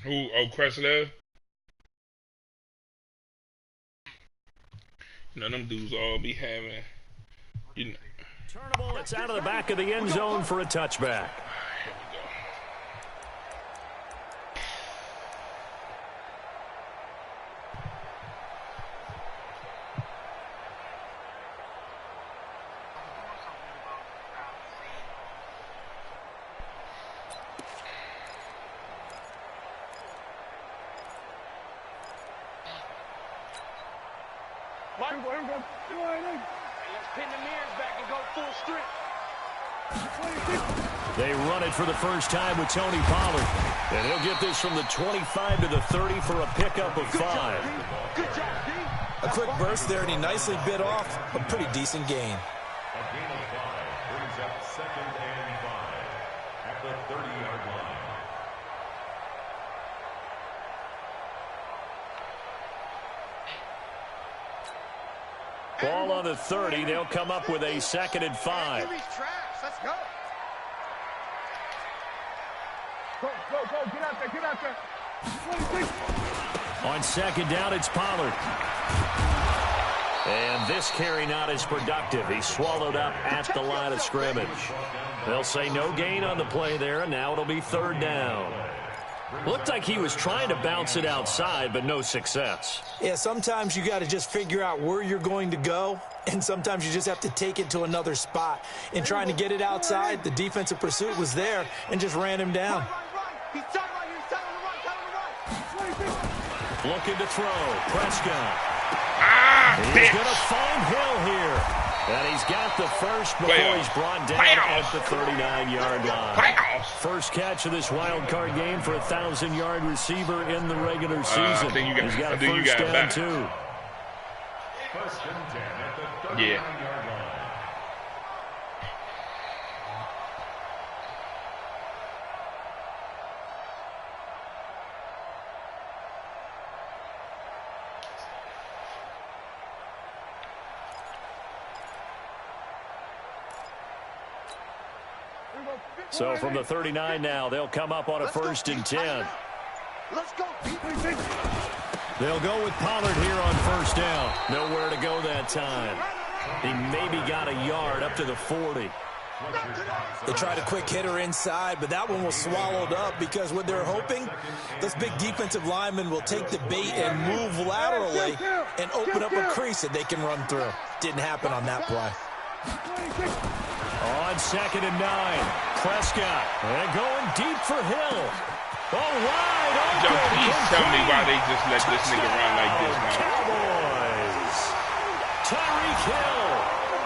Who? Oh, Questlove. You know them dudes all be having. You know. Turnable, it's out of the back of the end zone for a touchback. Here we go. They run it for the first time with Tony Pollard. And he'll get this from the 25 to the 30 for a pickup of 5. A quick burst there, and he nicely bit off a pretty decent gain. A gain of 5 brings up 2nd and 5 at the 30-yard line. Ball on the 30. They'll come up with a 2nd and 5. Let's go. Go, get out there. On 2nd down, it's Pollard. And this carry not as productive. He's swallowed up at the line of scrimmage. They'll say no gain on the play there, and now it'll be 3rd down. Looked like he was trying to bounce it outside, but no success. Yeah, sometimes you got to just figure out where you're going to go, and sometimes you just have to take it to another spot. In trying to get it outside, the defensive pursuit was there and just ran him down. Looking to throw. Prescott. He's going to find Hill here. And he's got the first before he's brought down at the 39-yard line. First catch of this wild card game for a 1,000-yard receiver in the regular season. He's got a first down, too. First and 10 at the 39-yard line. So from the 39 now, they'll come up on a 1st and 10. Let's go. They'll go with Pollard here on 1st down. Nowhere to go that time. He maybe got a yard up to the 40. They tried a quick hitter inside, but that one was swallowed up because what they're hoping, this big defensive lineman will take the bait and move laterally and open up a crease that they can run through. Didn't happen on that play. On 2nd and 9, Prescott. And going deep for Hill. Oh, wide open. Please tell me why they just let this nigga run like this, man. Cowboys. Tyreek Hill,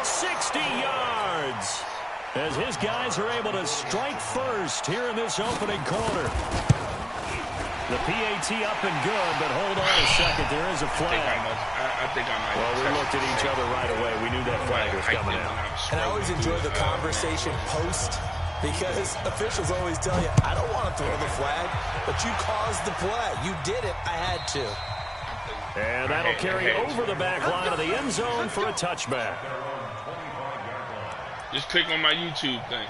60 yards. As his guys are able to strike first here in this opening quarter. The PAT up and good, but hold on a second. There is a flag. I think I might. Well, we looked at each other right away. We knew that flag was coming out. And I always enjoy the conversation post because officials always tell you, I don't want to throw the flag, but you caused the play. You did it. I had to. And that'll carry over the back line of the end zone for a touchback. Just click on my YouTube thing.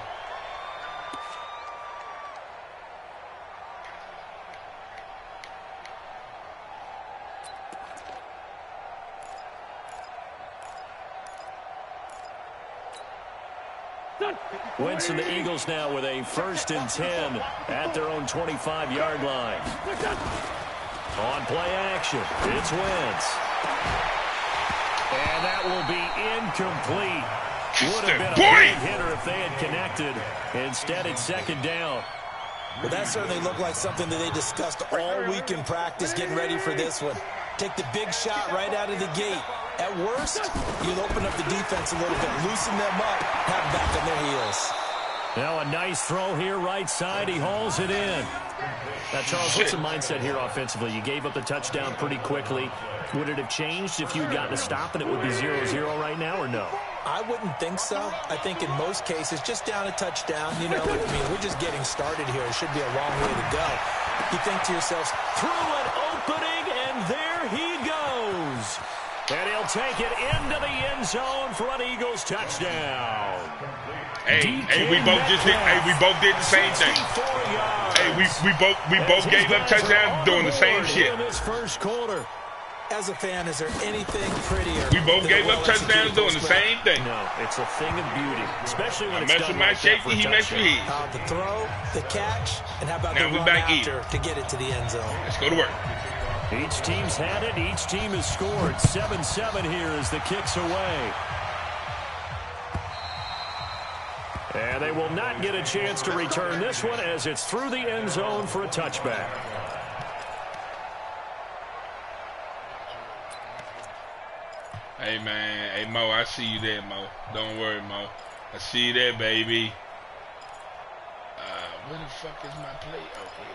Wentz and the Eagles now with a 1st and 10 at their own 25-yard line. On play action, it's Wentz. And that will be incomplete. Would have been a big hitter if they had connected. Instead, it's 2nd down. Well, that certainly looked like something that they discussed all week in practice getting ready for this one. Take the big shot right out of the gate. At worst, you'll open up the defense a little bit, loosen them up, have them back on their heels. Now a nice throw here, right side. He hauls it in. Now, Charles, what's the mindset here offensively? You gave up the touchdown pretty quickly. Would it have changed if you had gotten a stop and it would be 0-0 right now, or no? I wouldn't think so. I think in most cases, just down a touchdown, you know, I mean, we're just getting started here. It should be a long way to go. You think to yourselves, through an opening, and there he goes. And he'll take it into the end zone for an Eagles touchdown. Hey, we both did the same thing. Hey, we both gave up touchdowns doing the same shit. In this first quarter. As a fan, is there anything prettier? We both gave up touchdowns doing the same thing. No, it's a thing of beauty, especially when it's mess done with my like that shaky, he messed with his. The throw, the catch, and how about Now the we run back after to get it to the end zone? Let's go to work. Each team's had it. Each team has scored. 7-7 here as the kick's away. And they will not get a chance to return this one as it's through the end zone for a touchback. Hey, man. Hey, Mo, I see you there, Mo. Don't worry, Mo. I see you there, baby. Where the fuck is my plate? Oh, here you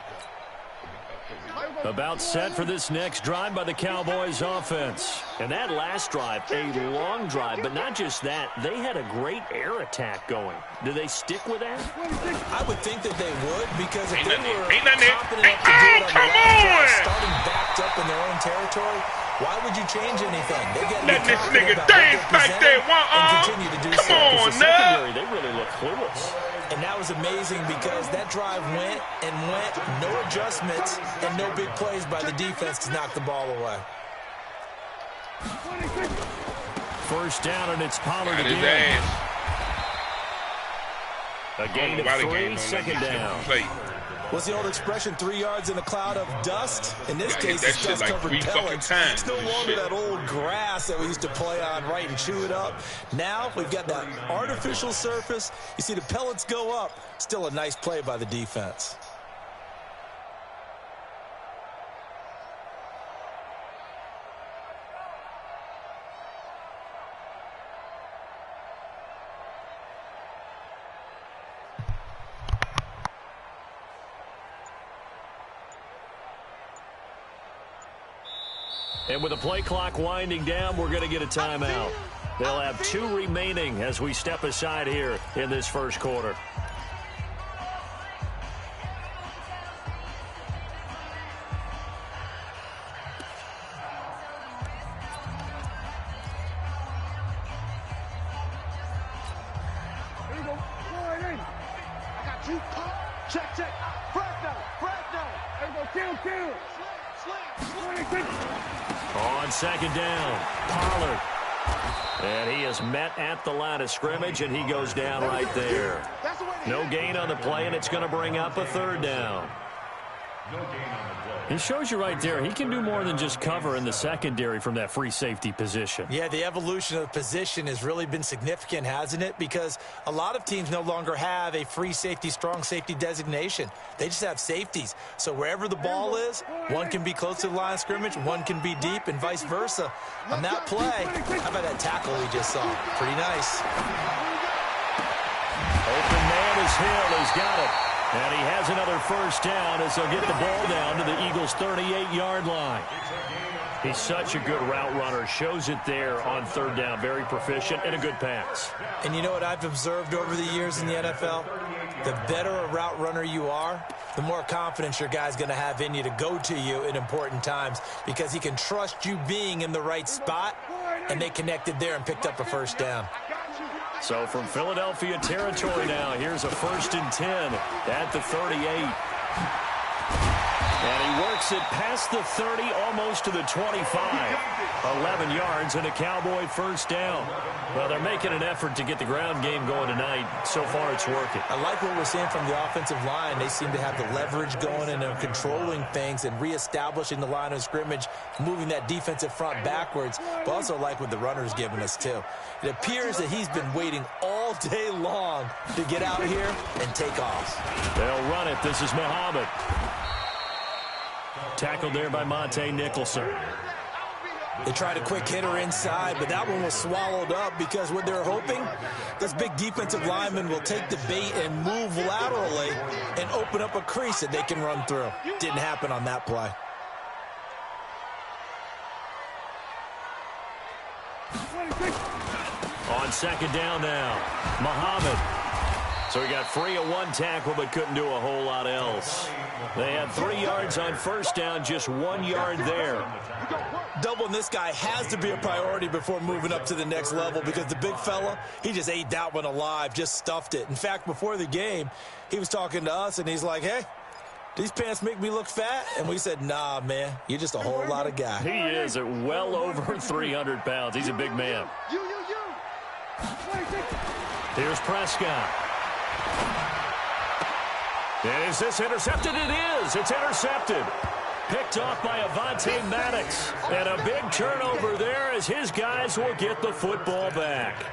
go. About set for this next drive by the Cowboys offense. And that last drive, a long drive, but not just that. They had a great air attack going. Do they stick with that? I would think that they would, because if Ain't they nothing were there. Ain't nothing there. confident enough to do it on the come last drive, on! starting backed up in their own territory, why would you change anything? They got to Let be this confident nigga about what dance they're like that, presenting and continue to do so. Come on, The secondary, they really look clueless. And that was amazing because that drive went and went, no adjustments, and no big plays by the defense to knock the ball away. First down, and it's Pollard Got his again. ass. A gain of 3, second down. What's the old expression, 3 yards in a cloud of dust? In this case, that it's shit like dust-covered 3 fucking pellets. times. It's no longer Shit. that old grass that we used to play on, right, and chew it up. Now we've got that artificial surface. You see the pellets go up. Still a nice play by the defense. And with the play clock winding down, we're going to get a timeout. They'll have 2 remaining as we step aside here in this first quarter. Here you go. Go right in. I got 2. Check, check. Fresno. There you go. Kill. On second down, Pollard. And he is met at the line of scrimmage, and he goes down right there. No gain on the play, and it's going to bring up a 3rd down. He shows you right there, he can do more than just cover in the secondary from that free safety position. Yeah, the evolution of the position has really been significant, hasn't it? Because a lot of teams no longer have a free safety, strong safety designation. They just have safeties. So wherever the ball is, one can be close to the line of scrimmage, one can be deep, and vice versa. On that play, how about that tackle we just saw? Pretty nice. Open man is Hill. He's got it. And he has another first down as they'll get the ball down to the Eagles' 38-yard line. He's such a good route runner. Shows it there on 3rd down. Very proficient and a good pass. And you know what I've observed over the years in the NFL? The better a route runner you are, the more confidence your guy's going to have in you to go to you in important times, because he can trust you being in the right spot, and they connected there and picked up a first down. So from Philadelphia territory now, here's a 1st and 10 at the 38. And he works it past the 30, almost to the 25. 11 yards and a Cowboy first down. Well, they're making an effort to get the ground game going tonight. So far, it's working. I like what we're seeing from the offensive line. They seem to have the leverage going, and they're controlling things and reestablishing the line of scrimmage, moving that defensive front backwards. But also like what the runner's giving us, too. It appears that he's been waiting all day long to get out here and take off. They'll run it. This is Muhammad. Tackled there by Monte Nicholson. They tried a quick hitter inside, but that one was swallowed up because what they're hoping, this big defensive lineman will take the bait and move laterally and open up a crease that they can run through. Didn't happen on that play. On second down now, Muhammad. So he got free of 1 tackle but couldn't do a whole lot else. They had 3 yards on first down, just 1 yard there. Doubling this guy has to be a priority before moving up to the next level, because the big fella, he just ate that one alive, just stuffed it. In fact, before the game, he was talking to us, and he's like, hey, these pants make me look fat? And we said, nah, man, you're just a whole lot of guy. He is at well over 300 pounds. He's a big man. Here's Prescott. And is this intercepted? It is. It's intercepted. Picked off by Avonte Maddox. And a big turnover there as his guys will get the football back.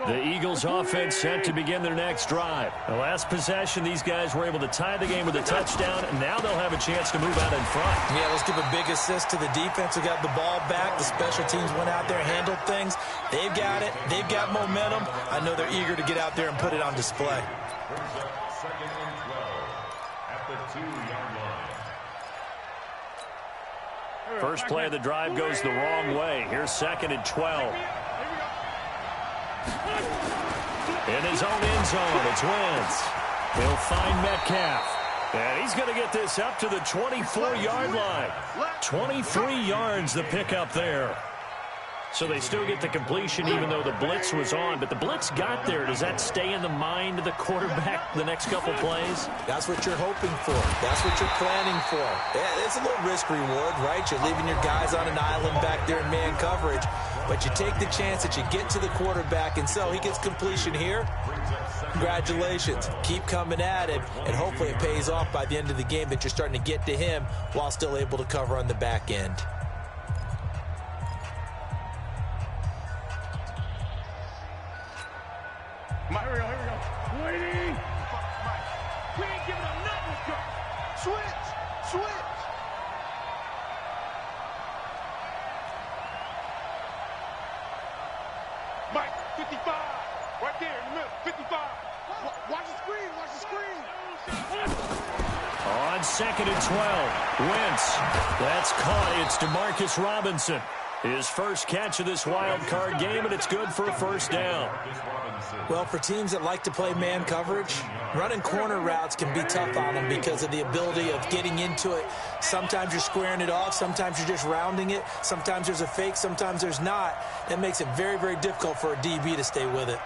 The Eagles offense set to begin their next drive. The last possession, these guys were able to tie the game with a touchdown, and now they'll have a chance to move out in front. Yeah, let's give a big assist to the defense who got the ball back. The special teams went out there, handled things. They've got it. They've got momentum. I know they're eager to get out there and put it on display. Brings up 2nd and 12 at the 2-yard line. First play of the drive goes the wrong way. Here's 2nd and 12. In his own end zone, it's Wentz. He'll find Metcalf. And he's going to get this up to the 24-yard line. 23 yards the pickup there. So they still get the completion even though the blitz was on. But the blitz got there. Does that stay in the mind of the quarterback the next couple plays? That's what you're hoping for. That's what you're planning for. Yeah, it's a little risk-reward, right? You're leaving your guys on an island back there in man coverage. But you take the chance that you get to the quarterback, and so he gets completion here. Congratulations. Keep coming at it, and hopefully it pays off by the end of the game that you're starting to get to him while still able to cover on the back end. Here we go. Waiting. We ain't giving him nothing. Switch. Mike, 55. Right there in the middle. 55. Watch the screen. On 2nd and 12, Wentz. That's caught. It's Demarcus Robinson. His first catch of this wild card game, and it's good for a first down. Well, for teams that like to play man coverage, running corner routes can be tough on them because of the ability of getting into it. Sometimes you're squaring it off. Sometimes you're just rounding it. Sometimes there's a fake. Sometimes there's not. That makes it very, very difficult for a DB to stay with it.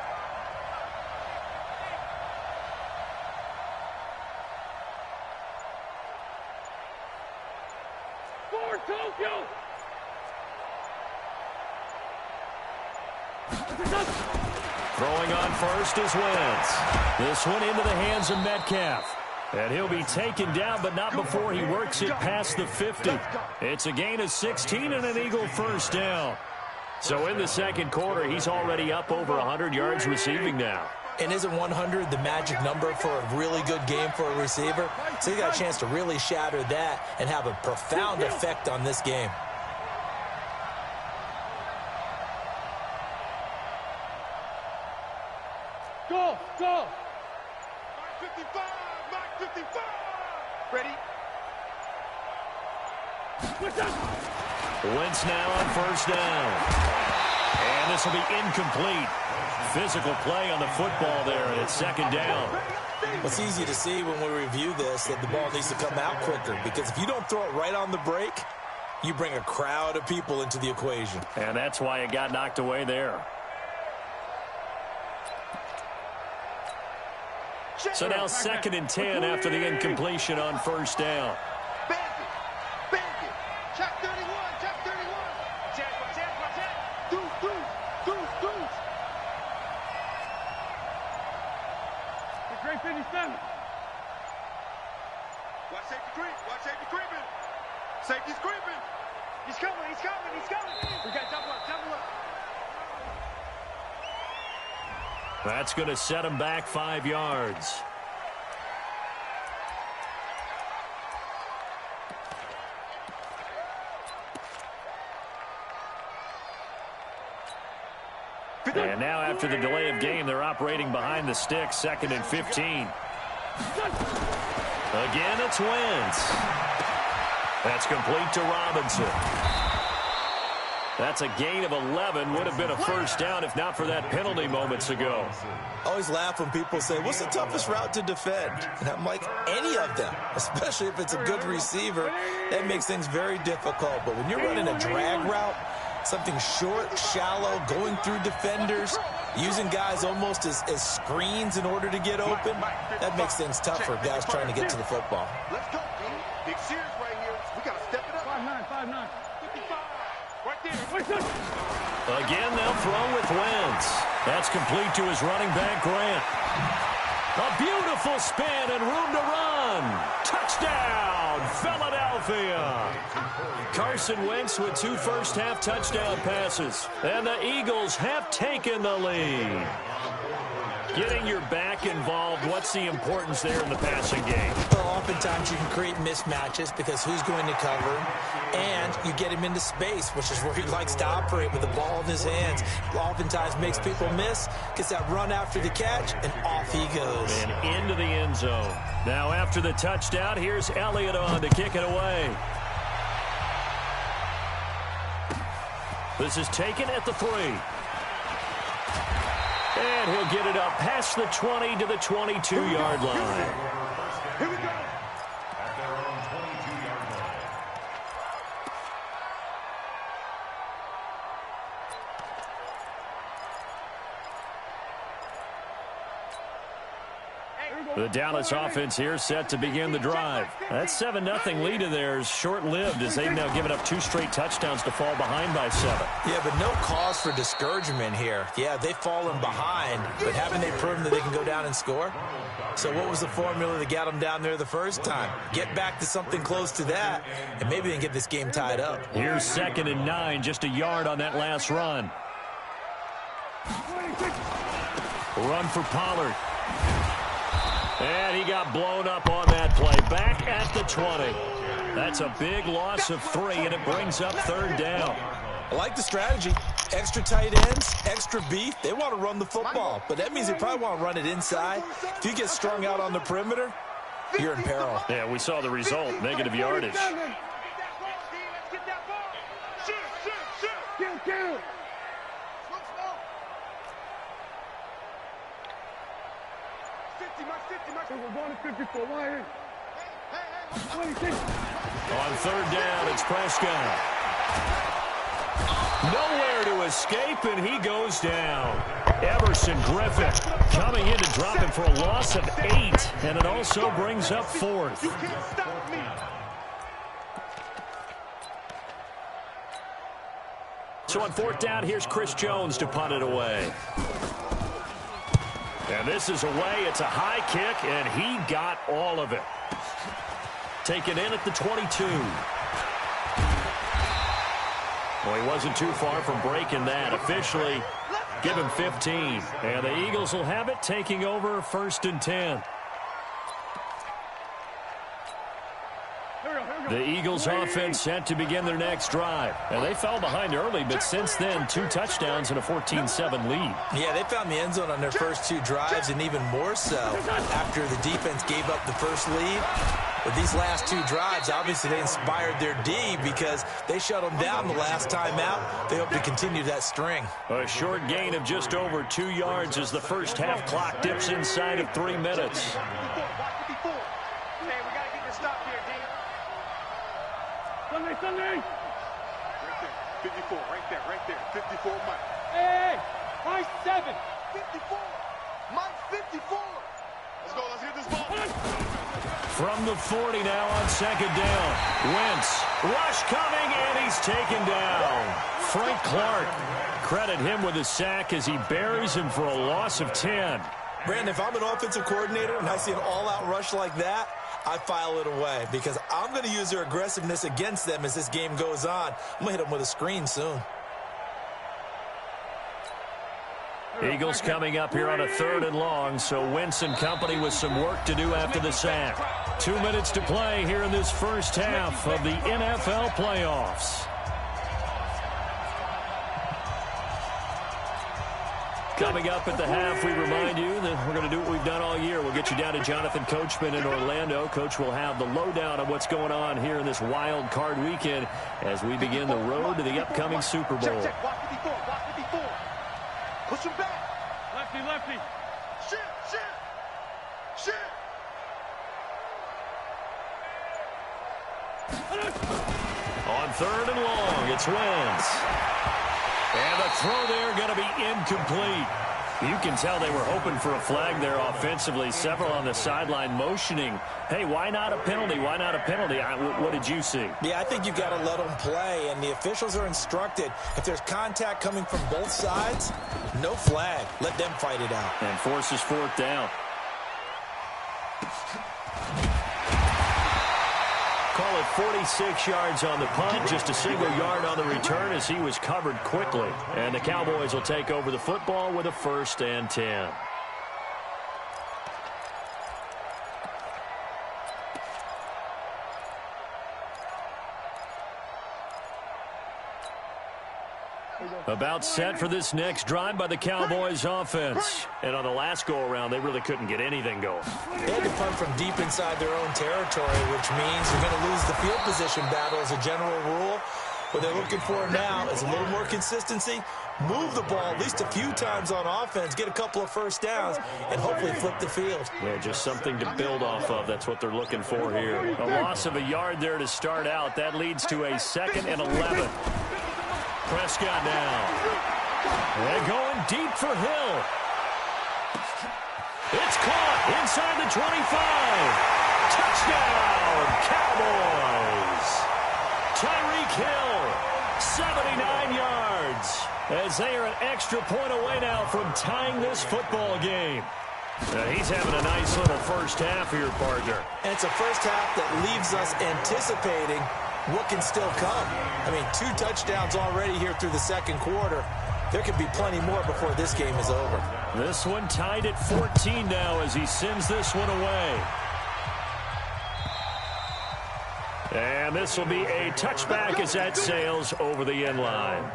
For Tokyo. Throwing on first is Wentz. This one into the hands of Metcalf. And he'll be taken down, but not before he works it past the 50. It's a gain of 16 and an Eagle first down. So in the second quarter, he's already up over 100 yards receiving now. And isn't 100 the magic number for a really good game for a receiver? So he got a chance to really shatter that and have a profound effect on this game. Go. Mike 55. Mike 55. Ready? Wentz now on first down. And this will be incomplete. Physical play on the football there, and it's 2nd down. Well, it's easy to see when we review this that the ball needs to come out quicker, because if you don't throw it right on the break, you bring a crowd of people into the equation. And that's why it got knocked away there. So now 2nd and 10 after the incompletion on first down. Bandit. Check 31. Check. Deuce. The great 57. Watch safety creeping. Safety's creeping. He's coming. We got double up. That's going to set him back 5 yards. And now after the delay of game, they're operating behind the sticks, 2nd and 15. Again, it's Wentz. That's complete to Robinson. That's a gain of 11. Would have been a first down if not for that penalty moments ago. I always laugh when people say, what's the toughest route to defend? And I'm like, any of them, especially if it's a good receiver. That makes things very difficult. But when you're running a drag route, Something short, shallow, going through defenders, using guys almost as screens in order to get open. That makes things tough for guys trying to get to the football. Let's go, D. Big series right here. We got to step it up. 5'9", 5'9". 55. Right there. Again, they'll throw with Wentz. That's complete to his running back, Grant. A beautiful spin and room to run. Touchdown, Philadelphia. Carson Wentz with 2 first-half touchdown passes. And the Eagles have taken the lead. Getting your back involved, what's the importance there in the passing game? Well, oftentimes you can create mismatches because who's going to cover him, and you get him into space, which is where he likes to operate with the ball in his hands. Oftentimes makes people miss, gets that run after the catch, and off he goes. And into the end zone. Now after the touchdown, here's Elliott on to kick it away. This is taken at the 3. And he'll get it up past the 20 to the 22-yard line. Here we go. At their own 22-yard line. The Dallas offense here set to begin the drive. That 7-0 lead of theirs short-lived as they've now given up 2 straight touchdowns to fall behind by 7. Yeah, but no cause for discouragement here. Yeah, they've fallen behind, but haven't they proven that they can go down and score? So what was the formula that got them down there the first time? Get back to something close to that, and maybe they can get this game tied up. Here's 2nd and 9, just a yard on that last run. Run for Pollard. And he got blown up on that play. Back at the 20. That's a big loss of 3, and it brings up 3rd down. I like the strategy. Extra tight ends, extra beef. They want to run the football, but that means they probably want to run it inside. If you get strung out on the perimeter, you're in peril. Yeah, we saw the result, negative yardage. Get that ball. Shoot. Kill. 50, we're going to 54. Why? On 3rd down, it's Prescott. Nowhere to escape, and he goes down. Everson Griffin coming in to drop him for a loss of 8, and it also brings up 4th. You can't stop me. So on 4th down, here's Chris Jones to punt it away. And this is away. It's a high kick, and he got all of it. Taken in at the 22. Well, he wasn't too far from breaking that. Officially, give him 15. And the Eagles will have it, taking over 1st and 10. The Eagles offense set to begin their next drive. And they fell behind early, but since then, 2 touchdowns and a 14-7 lead. Yeah, they found the end zone on their first 2 drives, and even more so after the defense gave up the first lead. But these last 2 drives, obviously they inspired their D because they shut them down the last time out. They hope to continue that string. A short gain of just over 2 yards as the first half clock dips inside of 3 minutes. Sunday. Right there, 54, right there, 54, Mike. Hey, Mike 7. 54, Mike 54. Let's get this ball. From the 40 now on 2nd down. Wentz, rush coming, and he's taken down. Frank Clark, credit him with a sack as he buries him for a loss of 10. Brandon, if I'm an offensive coordinator and I see an all-out rush like that, I file it away because I'm going to use their aggressiveness against them as this game goes on. I'm going to hit them with a screen soon. Eagles coming up here on a 3rd and long, so Wentz and company with some work to do after the sack. 2 minutes to play here in this first half of the NFL playoffs. Coming up at the half, we remind you that we're going to do what we've done all year. We'll get you down to Jonathan Coachman in Orlando. Coach will have the lowdown of what's going on here in this wild card weekend as we begin the road to the upcoming Super Bowl. Check. Watch 54. Push him back. Lefty. Shit. On 3rd and long, it's Wentz. And the throw there going to be incomplete. You can tell they were hoping for a flag there offensively. Several on the sideline motioning, hey, why not a penalty? Why not a penalty? What did you see? Yeah, I think you've got to let them play, and the officials are instructed, if there's contact coming from both sides, no flag. Let them fight it out. And forces 4th down. Call it 46 yards on the punt, just a single yard on the return as he was covered quickly. And the Cowboys will take over the football with a 1st and 10. About set for this next drive by the Cowboys offense. And on the last go-around, they really couldn't get anything going. They had to punt from deep inside their own territory, which means you're going to lose the field position battle as a general rule. What they're looking for now is a little more consistency, move the ball at least a few times on offense, get a couple of 1st downs, and hopefully flip the field. Yeah, just something to build off of. That's what they're looking for here. A loss of a yard there to start out. That leads to a 2nd and 11. Prescott now. They're going deep for Hill. It's caught inside the 25. Touchdown, Cowboys. Tyreek Hill, 79 yards. As they are an extra point away now from tying this football game. He's having a nice little first half here, partner. And it's a first half that leaves us anticipating what can still come. I mean, 2 touchdowns already here through the 2nd quarter. There could be plenty more before this game is over. This one tied at 14 now as he sends this one away. And this will be a touchback as that sails over the end line.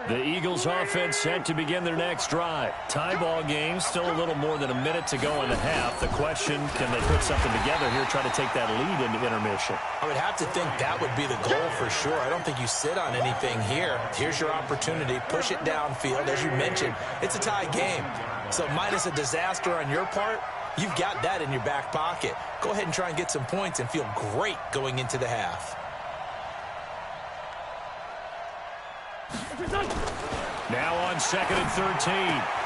The Eagles offense set to begin their next drive. Tie ball game, still a little more than a minute to go in the half. The question, can they put something together here, try to take that lead into intermission? I would have to think that would be the goal for sure. I don't think you sit on anything here. Here's your opportunity. Push it downfield. As you mentioned, it's a tie game. So minus a disaster on your part, you've got that in your back pocket. Go ahead and try and get some points and feel great going into the half. Now on 2nd and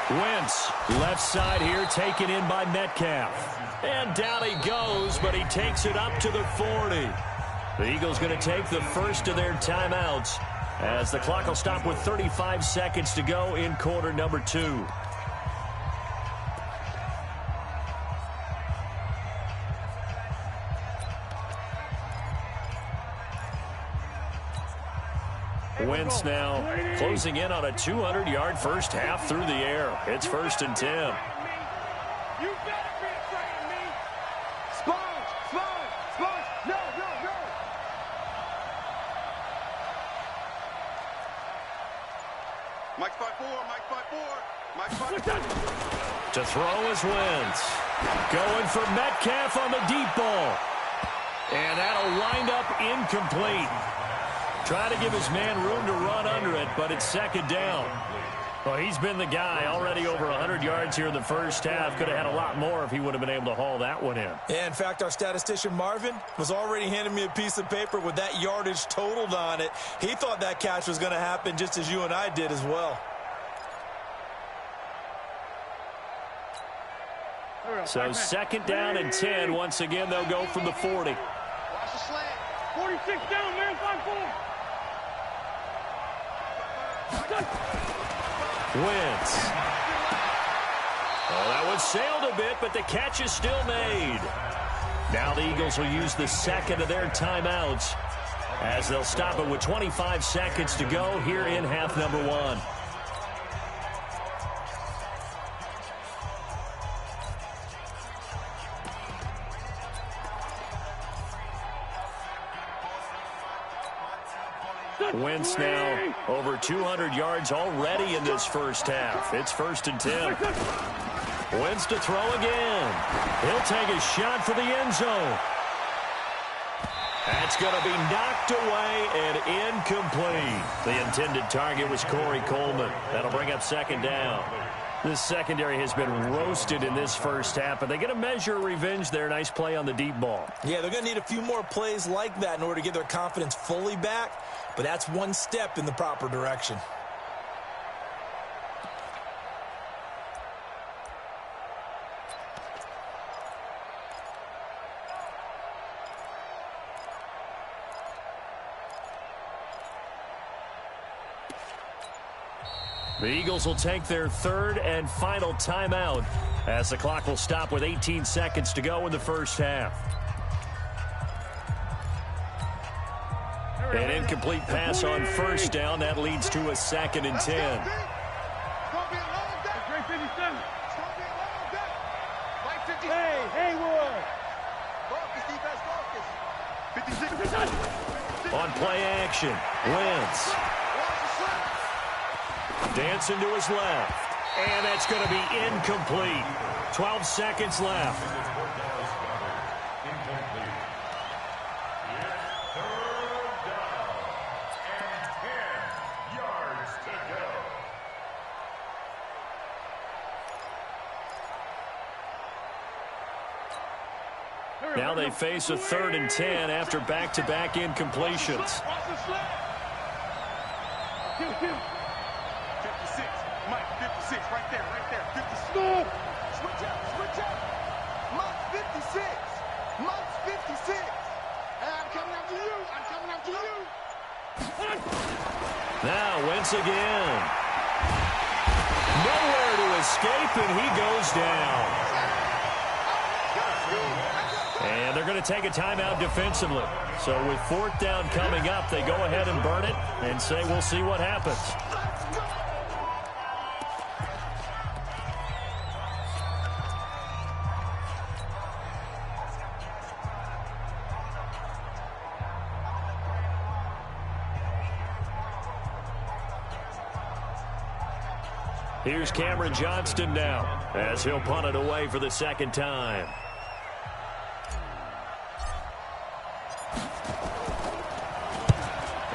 13. Wentz, left side here, taken in by Metcalf. And down he goes, but he takes it up to the 40. The Eagles going to take the first of their timeouts as the clock will stop with 35 seconds to go in quarter number 2. Wentz now closing in on a 200-yard first half through the air. It's 1st and 10. You better be afraid of me. Sponge. No. Mike's 5-4. To throw is Wentz. Going for Metcalf on the deep ball. And that'll wind up incomplete. Trying to give his man room to run under it, but it's 2nd down. Well, he's been the guy already over 100 yards here in the first half. Could have had a lot more if he would have been able to haul that one in. Yeah, in fact, our statistician Marvin was already handing me a piece of paper with that yardage totaled on it. He thought that catch was going to happen just as you and I did as well. So 2nd down and 10. Once again, they'll go from the 40. Watch the slant. 46 down, man. 5-4. Wentz. Oh, that one sailed a bit, but the catch is still made. Now the Eagles will use the 2nd of their timeouts as they'll stop it with 25 seconds to go here in half number 1. Wentz now over 200 yards already in this first half. It's 1st and 10. Wentz to throw again. He'll take a shot for the end zone. That's going to be knocked away and incomplete. The intended target was Corey Coleman. That'll bring up 2nd down. This secondary has been roasted in this first half, but they get a measure of revenge there. Nice play on the deep ball. Yeah, they're going to need a few more plays like that in order to get their confidence fully back, but that's one step in the proper direction. The Eagles will take their third and final timeout as the clock will stop with 18 seconds to go in the first half. An incomplete pass on first down. That leads to a 2nd and 10. On play action, Wentz. Dancing to his left. And that's going to be incomplete. 12 seconds left. Now they face a 3rd and 10 after back-to-back incompletions. 56, right there, 56. Switch out. Mike 56. Mike's 56. Hey, I'm coming after you. Now Wentz again. Nowhere to escape, and he goes down. And they're going to take a timeout defensively. So with 4th down coming up, they go ahead and burn it and say we'll see what happens. Here's Cameron Johnston now as he'll punt it away for the 2nd time.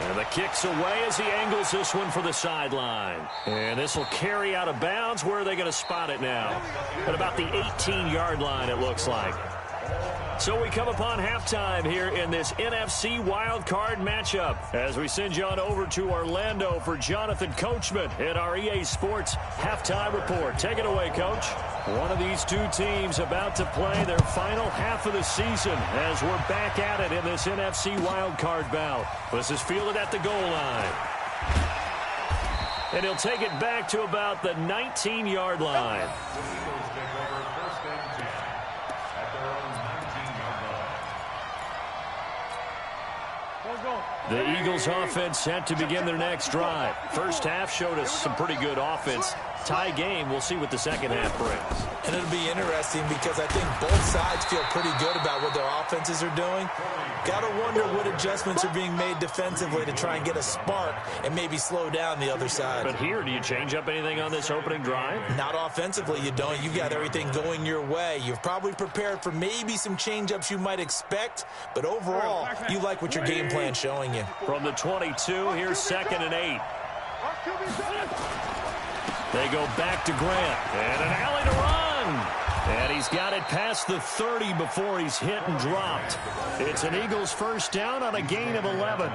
And the kick's away as he angles this one for the sideline. And this will carry out of bounds. Where are they going to spot it now? At about the 18-yard line, it looks like. So we come upon halftime here in this NFC wildcard matchup as we send you on over to Orlando for Jonathan Coachman in our EA Sports Halftime Report. Take it away, Coach. One of these two teams about to play their final half of the season as we're back at it in this NFC wildcard bout. This is fielded at the goal line. And he'll take it back to about the 19-yard line. The Eagles offense set to begin their next drive. First half showed us some pretty good offense. Tie game, we'll see what the second half brings. And it'll be interesting because I think both sides feel pretty good about what their offenses are doing. Got to wonder what adjustments are being made defensively to try and get a spark and maybe slow down the other side. But here, do you change up anything on this opening drive? Not offensively, you don't. You've got everything going your way. You've probably prepared for maybe some change-ups you might expect, but overall, you like what your game plan's showing you. From the 22, here's 2nd and 8. They go back to Grant, and an alley to run. And he's got it past the 30 before he's hit and dropped. It's an Eagles first down on a gain of 11.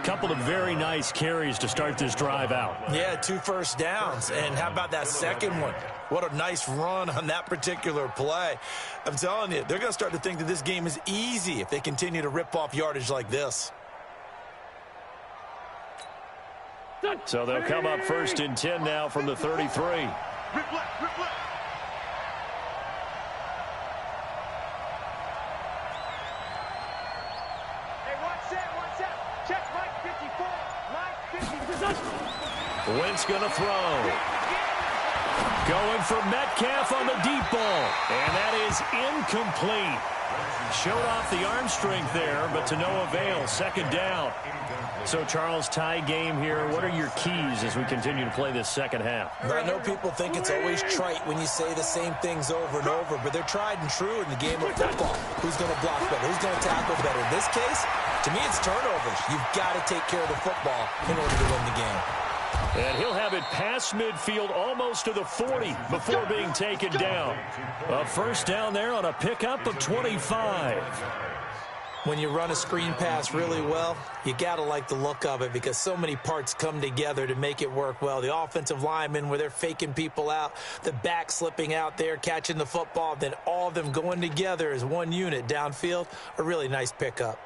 Couple of very nice carries to start this drive out. Yeah, 2 first downs. And how about that second one? What a nice run on that particular play. I'm telling you, they're going to start to think that this game is easy if they continue to rip off yardage like this. So they'll come up 1st and 10 now from the 33. Rip left. Hey, watch that. Check Mike 54. Mike 54. Wentz going to throw. Going for Metcalf on the deep ball. And that is incomplete. Showed off the arm strength there, but to no avail. 2nd down. So, Charles, tie game here. What are your keys as we continue to play this second half? I know people think it's always trite when you say the same things over and over, but they're tried and true in the game of football. Who's going to block better? Who's going to tackle better? In this case, to me, it's turnovers. You've got to take care of the football in order to win the game. And he'll have it past midfield almost to the 40 before being taken down. A first down there on a pickup of 25. When you run a screen pass really well, you got to like the look of it because so many parts come together to make it work well. The offensive linemen, where they're faking people out, the back slipping out there, catching the football, then all of them going together as one unit downfield, a really nice pickup.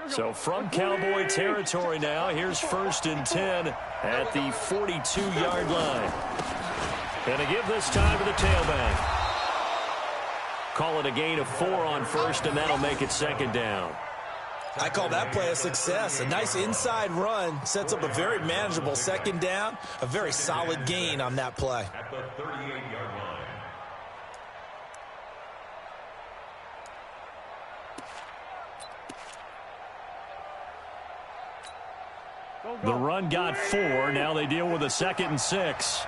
So from Cowboy territory now, here's 1st and 10 at the 42-yard line. And to give this time to the tailback. Call it a gain of 4 on first, and that'll make it 2nd down. I call that play a success. A nice inside run sets up a very manageable 2nd down, a very solid gain on that play. At the 38-yard line. The run got 4. Now they deal with a 2nd and 6.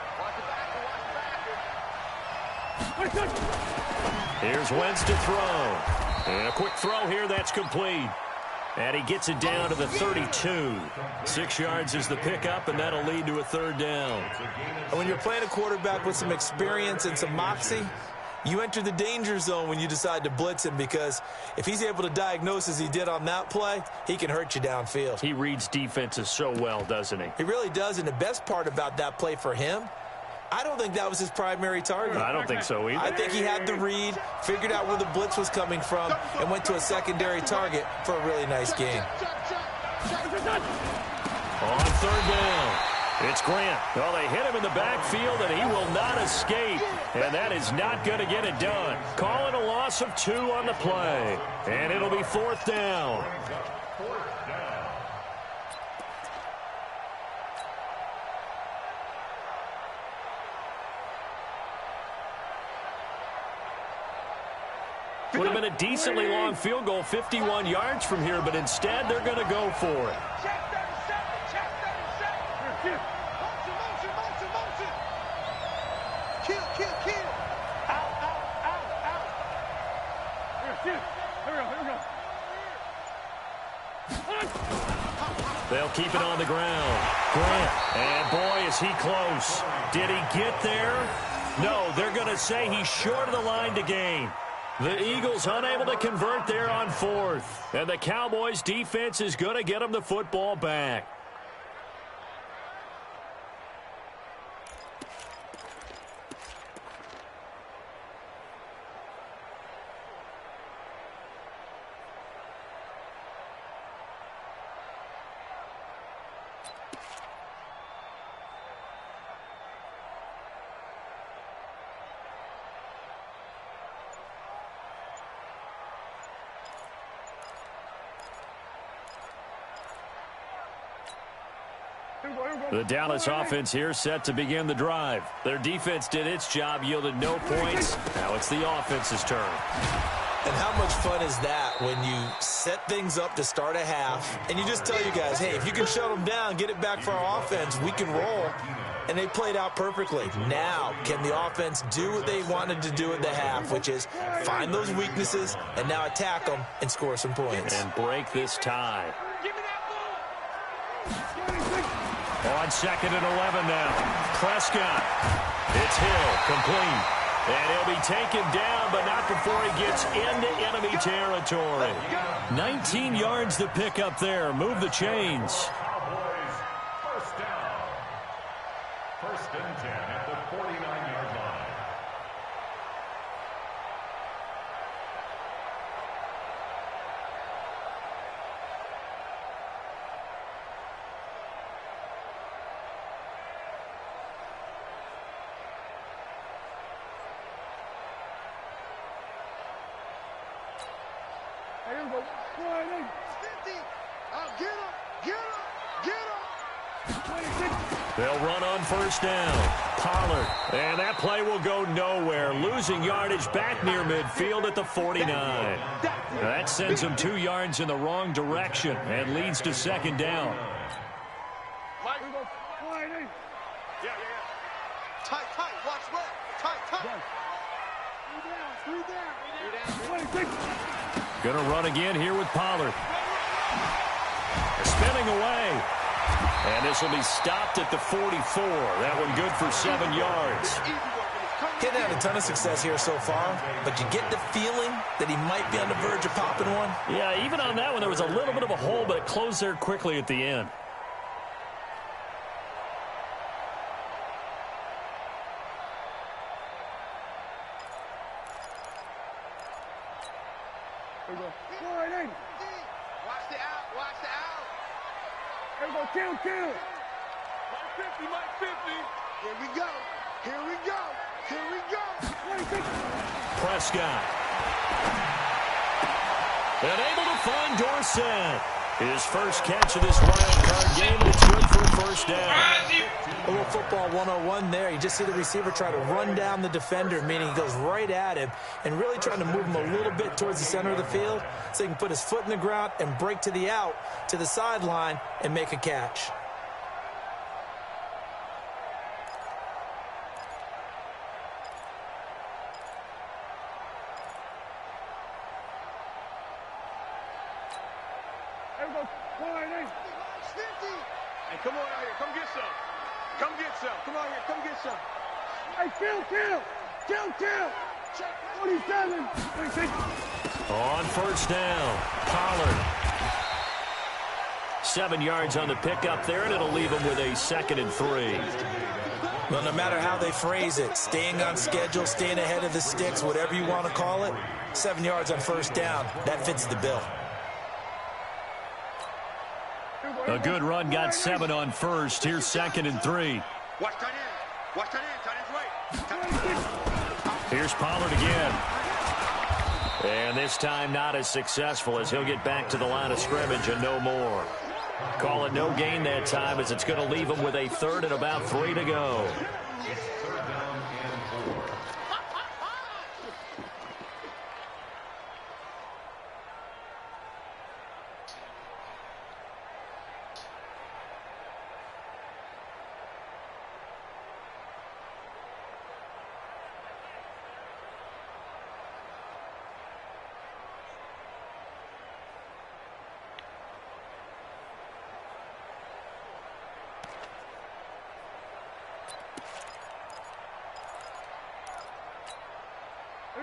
Here's Wentz to throw. And a quick throw here, that's complete. And he gets it down to the 32. 6 yards is the pickup, and that'll lead to a 3rd down. And when you're playing a quarterback with some experience and some moxie, you enter the danger zone when you decide to blitz him, because if he's able to diagnose as he did on that play, he can hurt you downfield. He reads defenses so well, doesn't he? He really does, and the best part about that play for him, I don't think that was his primary target. I don't think so either. I think he had the read, figured out where the blitz was coming from, and went to a secondary target for a really nice gain. On 3rd down, it's Grant. Well, they hit him in the backfield, and he will not escape. And that is not going to get it done. Calling a loss of 2 on the play. And it'll be 4th down. Would have been a decently long field goal, 51 yards from here, but instead they're going to go for it. They'll keep it on the ground. Grant, and boy, is he close. Did he get there? No, they're going to say he's short of the line to gain. The Eagles unable to convert there on 4th. And the Cowboys defense is going to get them the football back. The Dallas offense here set to begin the drive. Their defense did its job, yielded no points. Now it's the offense's turn. And how much fun is that when you set things up to start a half, and you just tell you guys, hey, if you can shut them down, get it back for our offense, we can roll. And they played out perfectly. Now, can the offense do what they wanted to do at the half, which is find those weaknesses and now attack them and score some points. And break this tie. On 2nd and 11 now. Prescott. It's Hill, complete. And he'll be taken down, but not before he gets into enemy territory. 19 yards to pick up there. Move the chains. Cowboys, 1st down. 1st and 10 at the 49-yard line. They'll run on 1st down. Pollard. And that play will go nowhere. Losing yardage back near midfield at the 49. That sends them 2 yards in the wrong direction and leads to 2nd down. Tight, watch left. Tight. 3 down. Going to run again here with Pollard. Spinning away. And this will be stopped at the 44. That one good for 7 yards. Getting had a ton of success here so far, but you get the feeling that he might be on the verge of popping one. Yeah, even on that one, there was a little bit of a hole, but it closed there quickly at the end. Here we go. Watch the out. Watch the out. Here we go. Kill. Mike 50. Here we go. Here we go. Prescott. And able to find Dorsett. His first catch of this wild card game, and it's good for a first down. A little football 101 there. You just see the receiver try to run down the defender, meaning he goes right at him and really trying to move him a little bit towards the center of the field so he can put his foot in the ground and break to the out, to the sideline, and make a catch. Hey, come on out here. Come get some. Come on here. Come get some. Hey, kill. 47. On first down, Pollard. 7 yards on the pickup there, and it'll leave him with a 2nd and 3. Well, no matter how they phrase it, staying on schedule, staying ahead of the sticks, whatever you want to call it, 7 yards on first down, that fits the bill. A good run, got 7 on first. Here's 2nd and 3. Watch tight end. Tight end's right. Here's Pollard again. And this time not as successful as he'll get back to the line of scrimmage and no more. Call it no gain that time as it's going to leave him with a 3rd and about 3 to go.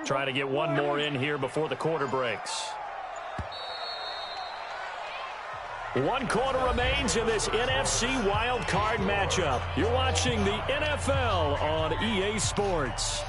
Try to get one more in here before the quarter breaks. 1 quarter remains in this NFC wild card matchup. You're watching the NFL on EA Sports.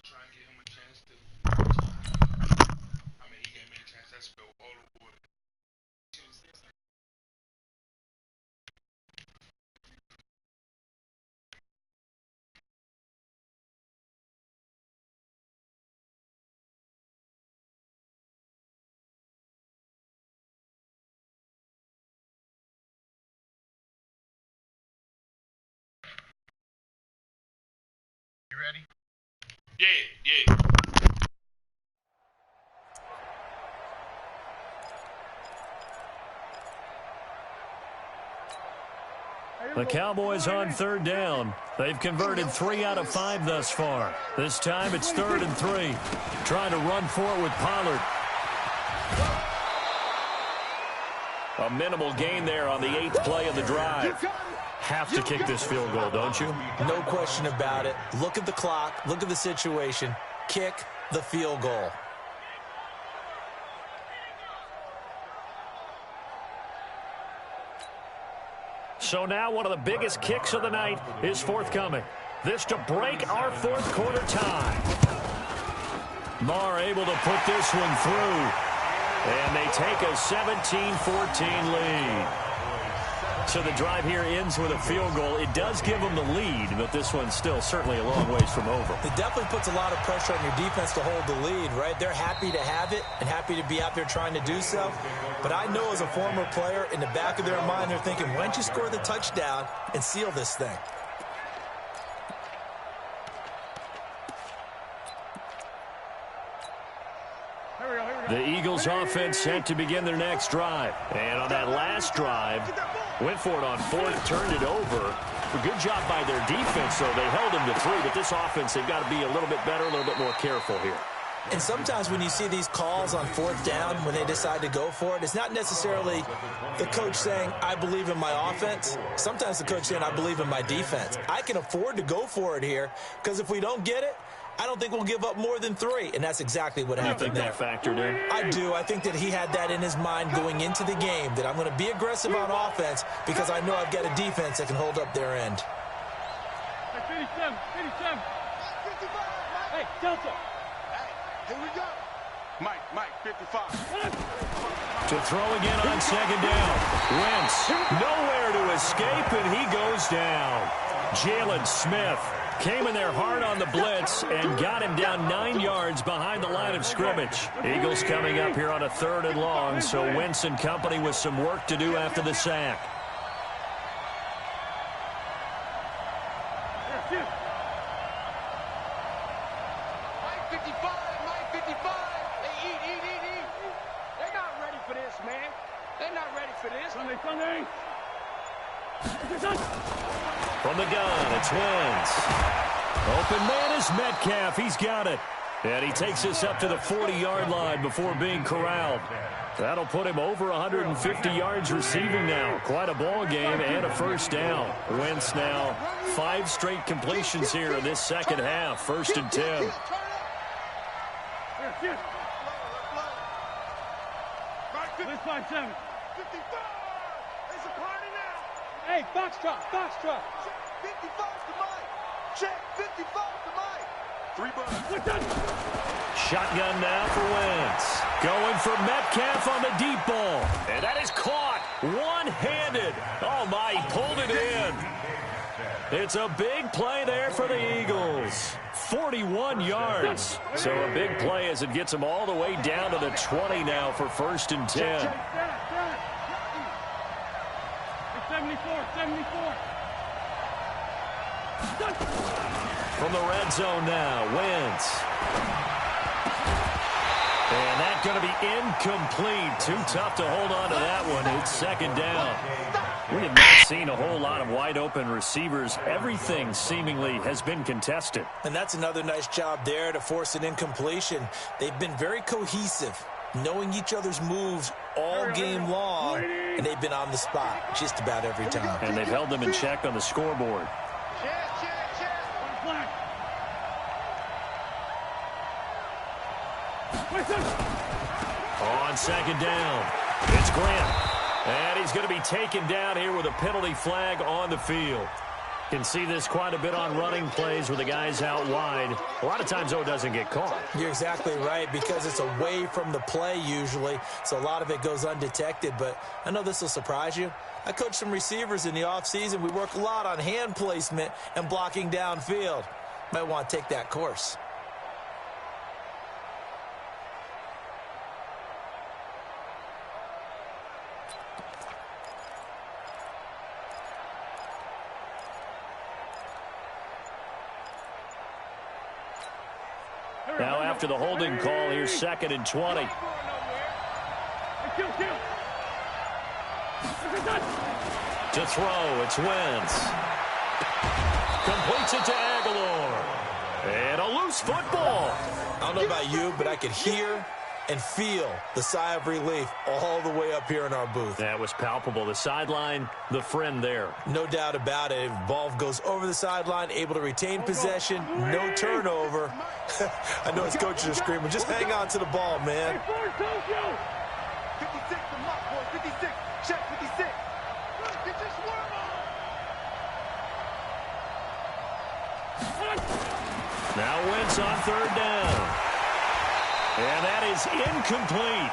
Try and get him a chance to. I mean, he gave me a chance. I spilled all the water. You ready? Yeah. The Cowboys on 3rd down. They've converted 3 out of 5 thus far. This time it's 3rd and 3. Trying to run for it with Pollard. A minimal gain there on the 8th play of the drive. Have to kick this field goal, don't you? No question about it. Look at the clock. Look at the situation. Kick the field goal. So now one of the biggest kicks of the night is forthcoming. This to break our 4th quarter tie. Marr able to put this one through. And they take a 17-14 lead. So the drive here ends with a field goal. It does give them the lead, but this one's still certainly a long ways from over. It definitely puts a lot of pressure on your defense to hold the lead, right? They're happy to have it and happy to be out there trying to do so. But I know as a former player, in the back of their mind, they're thinking, why don't you score the touchdown and seal this thing? The Eagles offense set to begin their next drive. And on that last drive, went for it on fourth, turned it over. A good job by their defense, though. They held them to 3, but this offense, they've got to be a little bit better, a little bit more careful here. And sometimes when you see these calls on fourth down, when they decide to go for it, it's not necessarily the coach saying, I believe in my offense. Sometimes the coach saying, I believe in my defense. I can afford to go for it here, because if we don't get it, I don't think we'll give up more than 3, and that's exactly what happened there. You think that factored in? I do. I think that he had that in his mind going into the game, that I'm going to be aggressive on offense because I know I've got a defense that can hold up their end. Hey, 57. Hey, Delta. Hey, here we go. Mike, 55. To throw again on second down. Wentz nowhere to escape, and he goes down. Jalen Smith came in there hard on the blitz and got him down 9 yards behind the line of scrimmage. Eagles coming up here on a 3rd and long, so Wentz and company with some work to do after the sack. Mike 55. Hey, eat. They're not ready for this, man. They're not ready for this. Sunday. From the gun, it's Wentz. Open man is Metcalf. He's got it. And he takes us up to the 40-yard line before being corralled. That'll put him over 150 yards receiving now. Quite a ball game and a first down. Wentz now 5 straight completions here in this second half. 1st and 10. This 5-7. 55. It's a party now. Hey, Foxtrot. 55 to Mike. Check, 55 to Mike. 3 bucks. Shotgun now for Wentz. Going for Metcalf on the deep ball. And that is caught one-handed. Oh, my, he pulled it in. It's a big play there for the Eagles. 41 yards. So a big play as it gets them all the way down to the 20 now for 1st and 10. 74. From the red zone now, Wentz. And that's going to be incomplete. Too tough to hold on to that one. It's 2nd down. We have not seen a whole lot of wide-open receivers. Everything seemingly has been contested. And that's another nice job there to force an incompletion. They've been very cohesive, knowing each other's moves all game long, and they've been on the spot just about every time. And they've held them in check on the scoreboard. On 2nd down, it's Grant. And he's going to be taken down here with a penalty flag on the field. Can see this quite a bit on running plays with the guys out wide. A lot of times, though, it doesn't get caught. You're exactly right, because it's away from the play usually, so a lot of it goes undetected. But I know this will surprise you. I coach some receivers in the offseason. We work a lot on hand placement and blocking downfield. Might want to take that course. Now after the holding call, here's 2nd and 20. To throw, it's Wentz. Completes it to Aguilar. And a loose football. I don't know about you, but I could hear and feel the sigh of relief all the way up here in our booth. That was palpable. The sideline, the friend there. No doubt about it. Ball goes over the sideline, able to retain possession, no turnover. I know his coaches are screaming, just hang on to the ball, man. 56 to Mike, boy. 56. Check 56. Get your swerve on. Now Wentz on 3rd down. And that is incomplete.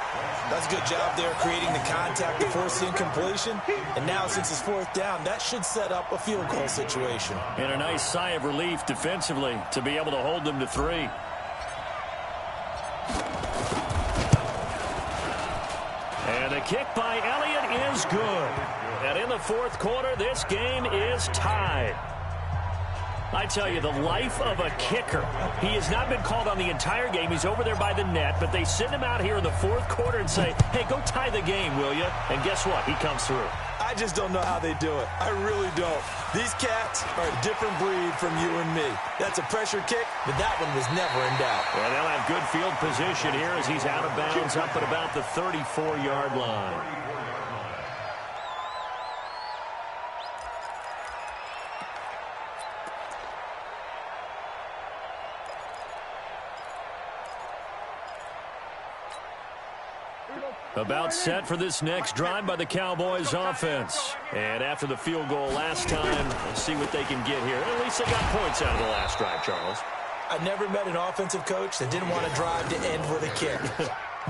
That's a good job there creating the contact to force the incompletion. And now since it's fourth down, that should set up a field goal situation. And a nice sigh of relief defensively to be able to hold them to 3. And the kick by Elliott is good. And in the fourth quarter, this game is tied. I tell you, the life of a kicker. He has not been called on the entire game. He's over there by the net, but they send him out here in the fourth quarter and say, hey, go tie the game, will you? And guess what? He comes through. I just don't know how they do it. I really don't. These cats are a different breed from you and me. That's a pressure kick, but that one was never in doubt. Well, they'll have good field position here as he's out of bounds up at about the 34-yard line. About set for this next drive by the Cowboys offense. And after the field goal last time, let's see what they can get here. At least they got points out of the last drive, Charles. I never met an offensive coach that didn't want to drive to end with a kick.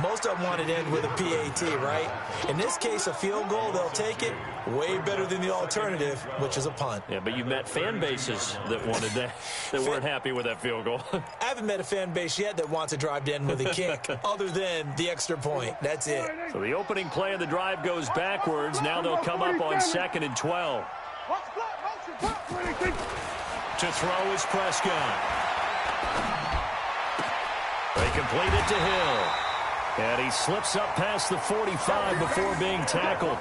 Most of them wanted to end with a PAT, right? In this case, a field goal, they'll take it. Way better than the alternative, which is a punt. Yeah, but you've met fan bases that wanted that, that weren't happy with that field goal. I haven't met a fan base yet that wants to drive to end with a kick, other than the extra point. That's it. So the opening play of the drive goes backwards. Now they'll come up on 2nd and 12. To throw is Prescott. They complete it to Hill. And he slips up past the 45 before being tackled.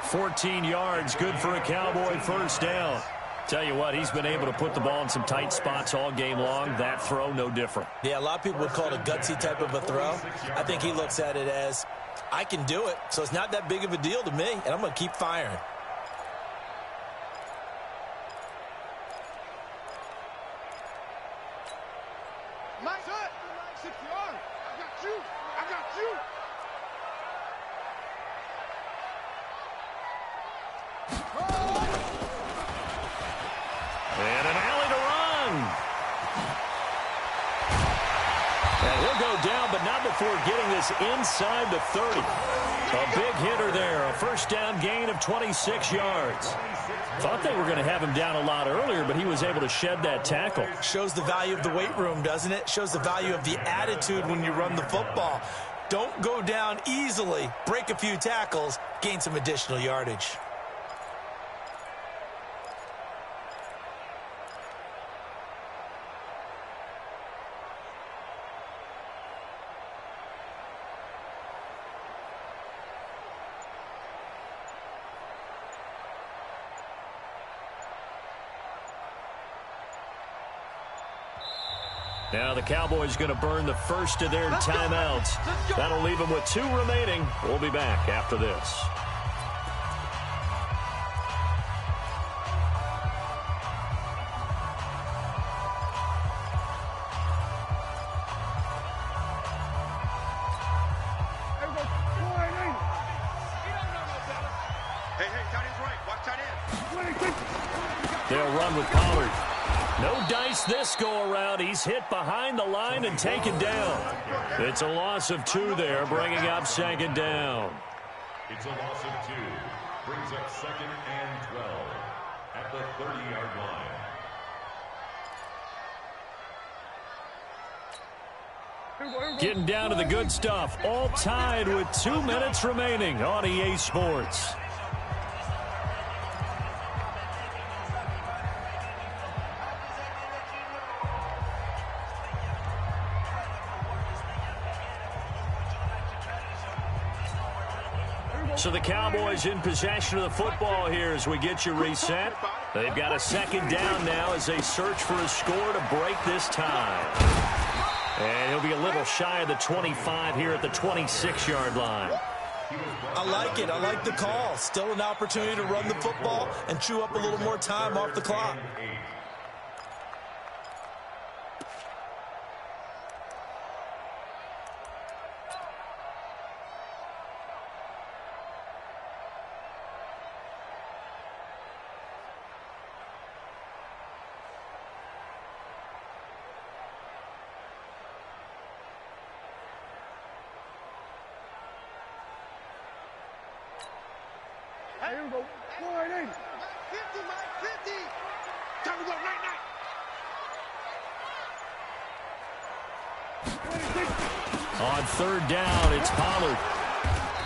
14 yards, good for a Cowboy first down. Tell you what, he's been able to put the ball in some tight spots all game long. That throw, no different. Yeah, a lot of people would call it a gutsy type of a throw. I think he looks at it as, I can do it, so it's not that big of a deal to me, and I'm going to keep firing. And an alley to run. And he'll go down, but not before getting this inside the 30. A big hitter there. A first down gain of 26 yards. Thought they were going to have him down a lot earlier, but he was able to shed that tackle. Shows the value of the weight room, doesn't it? Shows the value of the attitude when you run the football. Don't go down easily. Break a few tackles. Gain some additional yardage. Now the Cowboys going to burn the first of their timeouts. That'll leave them with 2 remaining. We'll be back after this. They'll run with Pollard. No dice this go-around. He's hit behind the line and taken down. It's a loss of 2 there, bringing up 2nd down. It's a loss of 2. Brings up 2nd and 12 at the 30-yard line. Getting down to the good stuff. All tied with 2 minutes remaining on EA Sports. So the Cowboys in possession of the football here as we get you reset. They've got a 2nd down now as they search for a score to break this tie. And he'll be a little shy of the 25 here at the 26-yard line. I like it. I like the call. Still an opportunity to run the football and chew up a little more time off the clock. Hey, here we go. 480. 50, Mike, 50. Time to go, night, night. On third down, it's Pollard.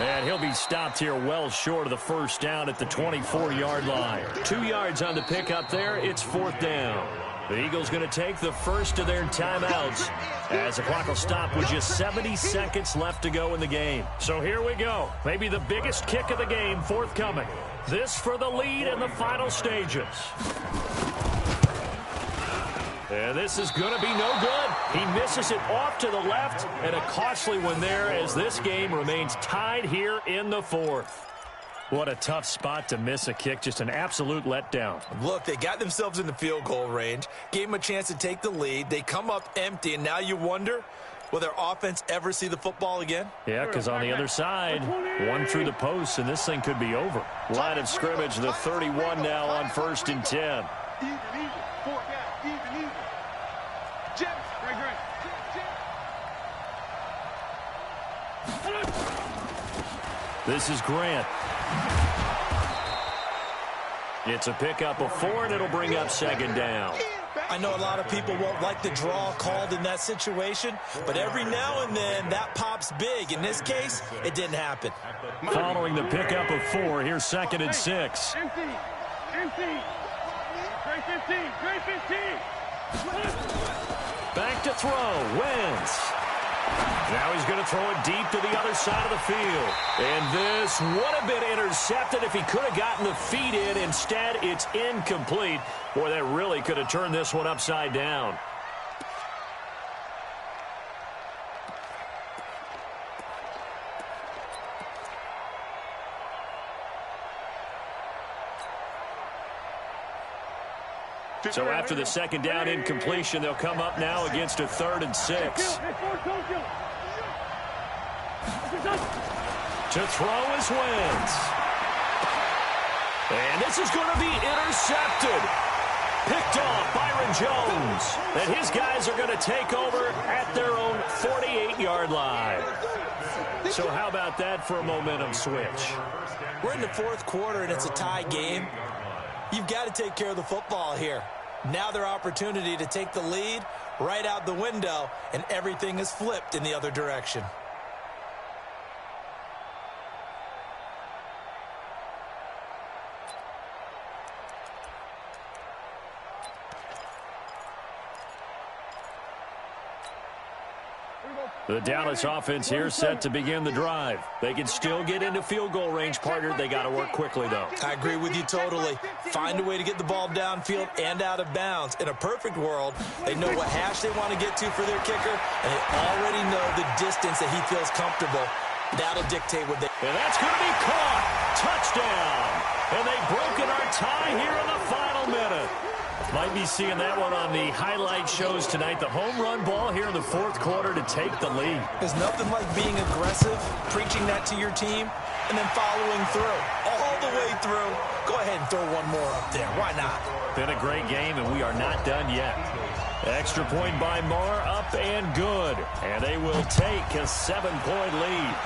And he'll be stopped here well short of the first down at the 24-yard line. 2 yards on the pickup there. It's fourth down. The Eagles going to take the first of their timeouts as the clock will stop with just 70 seconds left to go in the game. So here we go. Maybe the biggest kick of the game forthcoming. This for the lead in the final stages. And this is going to be no good. He misses it off to the left, and a costly one there as this game remains tied here in the fourth. What a tough spot to miss a kick. Just an absolute letdown. Look, they got themselves in the field goal range, gave them a chance to take the lead. They come up empty, and now you wonder, will their offense ever see the football again? Yeah, because on the other side, one through the post, and this thing could be over. Line of scrimmage, the 31 now on 1st and 10. Even, fourth down, even. Jets, right. This is Grant. It's a pickup of 4, and it'll bring up second down. I know a lot of people won't like the draw called in that situation, but every now and then that pops big. In this case, it didn't happen. Following the pickup of 4, here's 2nd and 6. Empty. Great 15. Back to throw. Wentz. Now he's going to throw it deep to the other side of the field. And this would have been intercepted if he could have gotten the feet in. Instead, it's incomplete. Boy, that really could have turned this one upside down. So after the second down incompletion, they'll come up now against a 3rd and 6. To throw is Wentz. And this is going to be intercepted. Picked off Byron Jones. And his guys are going to take over at their own 48-yard line. So how about that for a momentum switch? We're in the fourth quarter, and it's a tie game. You've got to take care of the football here. Now their opportunity to take the lead right out the window, and everything is flipped in the other direction. The Dallas offense here set to begin the drive. They can still get into field goal range, partner. They got to work quickly, though. I agree with you totally. Find a way to get the ball downfield and out of bounds. In a perfect world, they know what hash they want to get to for their kicker, and they already know the distance that he feels comfortable. That'll dictate what they... And that's going to be caught. Touchdown. And they've broken our tie here in the final minute. Might be seeing that one on the highlight shows tonight. The home run ball here in the fourth quarter to take the lead. There's nothing like being aggressive, preaching that to your team, and then following through. All the way through. Go ahead and throw one more up there. Why not? Been a great game, and we are not done yet. Extra point by Marr, up and good. And they will take a 7-point lead.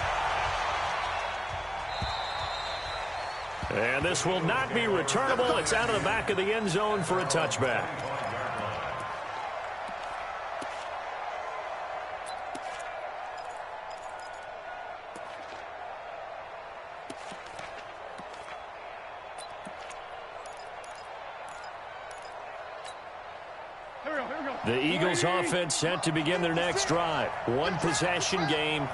And this will not be returnable. It's out of the back of the end zone for a touchback. The Eagles offense set to begin their next drive. One possession game.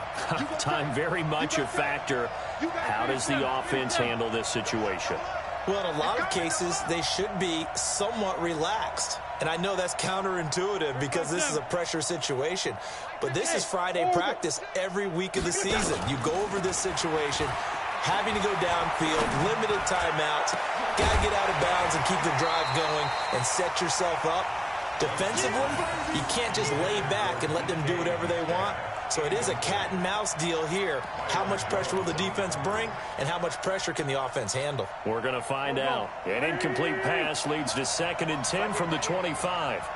Time very much a factor. How does the offense handle this situation? Well, in a lot of cases, they should be somewhat relaxed. And I know that's counterintuitive because this is a pressure situation. But this is Friday practice every week of the season. You go over this situation, having to go downfield, limited timeouts, got to get out of bounds and keep the drive going and set yourself up. Defensively, you can't just lay back and let them do whatever they want. So it is a cat and mouse deal here. How much pressure will the defense bring, and how much pressure can the offense handle? We're going to find out. An incomplete pass leads to 2nd and 10 from the 25.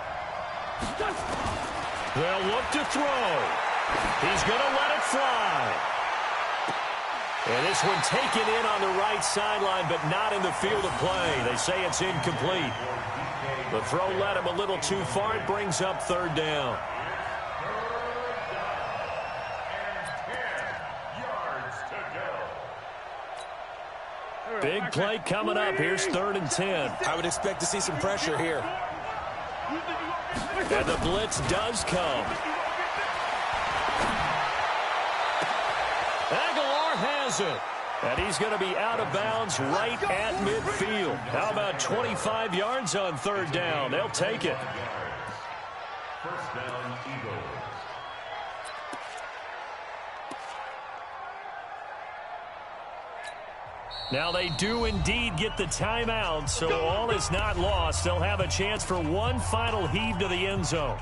They'll look to throw. He's going to let it fly. And this one taken in on the right sideline, but not in the field of play. They say it's incomplete. The throw led him a little too far. It brings up third down. Big play coming up. Here's 3rd and 10. I would expect to see some pressure here. And the blitz does come. Aguilar has it. And he's going to be out of bounds right at midfield. How about 25 yards on 3rd down? They'll take it. First down, Eagles. Now they do indeed get the timeout, so all is not lost. They'll have a chance for one final heave to the end zone.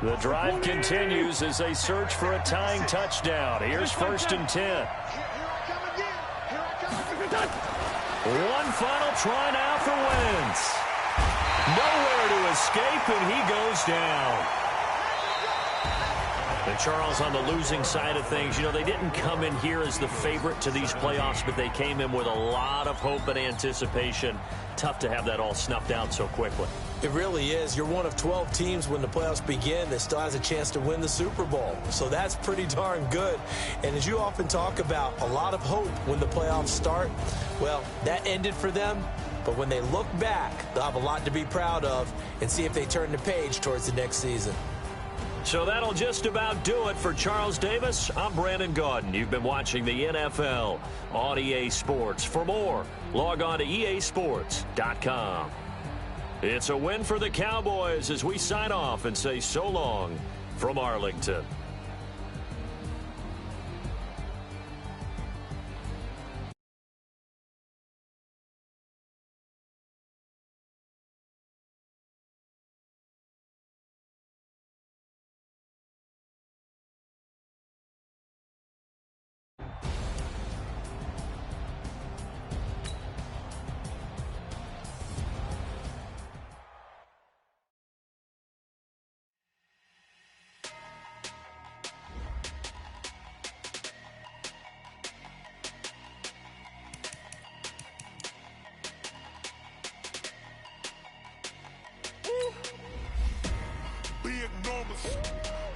The drive continues as they search for a tying touchdown. Here's 1st and 10. One final try now for Wentz. Nowhere to escape, and he goes down. And Charles, on the losing side of things, you know, they didn't come in here as the favorite to these playoffs, but they came in with a lot of hope and anticipation. Tough to have that all snuffed out so quickly. It really is. You're one of 12 teams when the playoffs begin that still has a chance to win the Super Bowl. So that's pretty darn good. And as you often talk about, a lot of hope when the playoffs start. Well, that ended for them. But when they look back, they'll have a lot to be proud of and see if they turn the page towards the next season. So that'll just about do it for Charles Davis. I'm Brandon Gaudin. You've been watching the NFL on EA Sports. For more, log on to easports.com. It's a win for the Cowboys as we sign off and say so long from Arlington.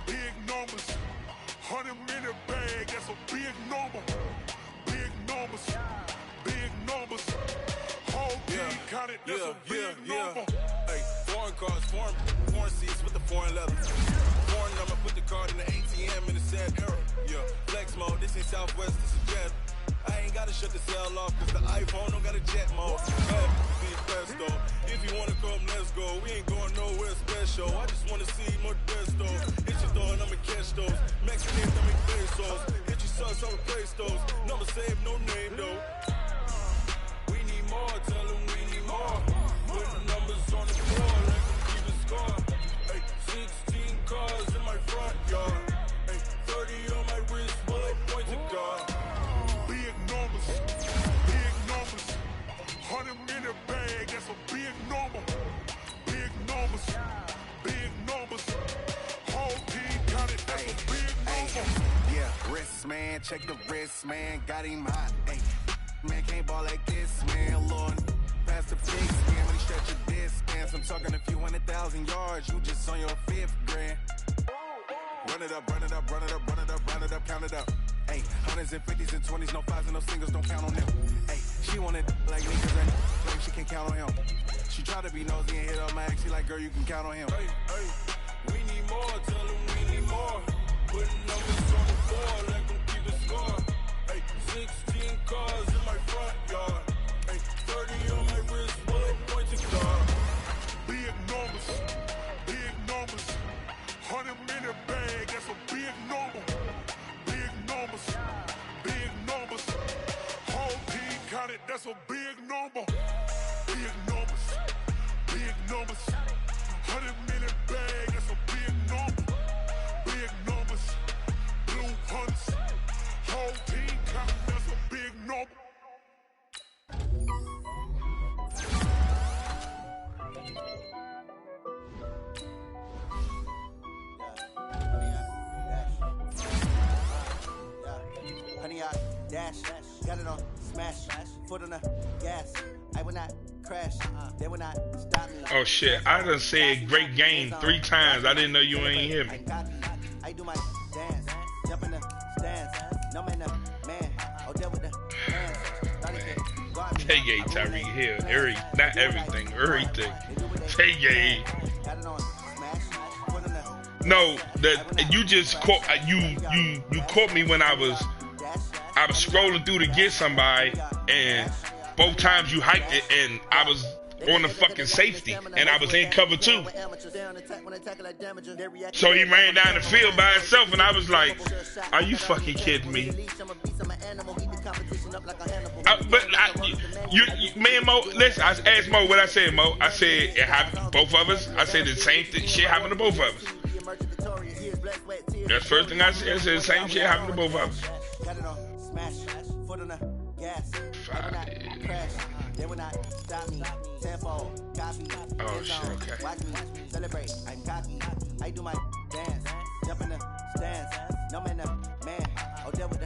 Big numbers, 100-minute bag, that's a big number. Big numbers, whole team counted, that's a big number. Hey, foreign cars, foreign seats with the foreign leather. Foreign number, put the card in the ATM in the sad era. Yeah, flex mode, this ain't Southwest, this is Jet. I ain't gotta shut the cell off, cause the iPhone don't got a jet mode. Pesto. If you wanna come, let's go. We ain't going nowhere special. I just wanna see more Desto. Hit your door and I'ma catch those. Mexicans, I make pesos. Hit your sons, I'll replace those. Number save, no name though. We need more, tell them we need more. Put numbers on the floor, let them keep the score. Hey, 16 cars in my front yard. Hey, 30 on my wrist, bullet point to God. Big numbers, 100-minute bag, that's a big number. Big numbers, whole team counted, that's a big number. Yeah, wrist man, check the wrist man, got him hot. Hey, man can't ball like this, man. Lord, pass the big scan when he stretch your distance. I'm talking a few 100,000 yards, you just on your 5th grand. Run it up, count it up. Hey, hundreds and 50s and 20s, no 5s and no singles, don't count on them. Hey, she wanted like me cause like she can count on him. She tried to be nosy and hit up my ex, she like, girl, you can count on him. Hey, we need more, tell them we need more. Putting numbers on the board, let them keep the score. Hey, 16 cars in my front yard. Hey, 30 on my wrist, bullet point to God. Big numbers, 100-minute bag, that's a big number. Big numbers, whole team counted, that's a big number. Big numbers, 100-minute bag, that's a big number. Big numbers, blue hunts, whole team counted, that's a big number. dash. Got it on smash. Foot on the gas. I will not crash. They will not stop me. Oh shit, I done said great game 3 times. I didn't know you ain't hear me. I do my dance. Jump in the stands. No man, man. Oh, there with the hands. Tay-Gay, Tyreek Hill, not everything, everything. Tay-Gay. No, you just caught you caught me when I was scrolling through to get somebody, and both times you hyped it, and I was on the fucking safety, and I was in cover 2. So he ran down the field by himself, and I was like, "Are you fucking kidding me?" Me and Mo, listen, I asked Mo what I said, Mo. I said it happened, both of us. I said the same shit happened to both of us. That's the first thing I said. I said the same shit happened to both of us. Oh shit, okay. Watch me celebrate. I'm cocky. I do my dance. Jump in the stands. No man, man. Oh, there with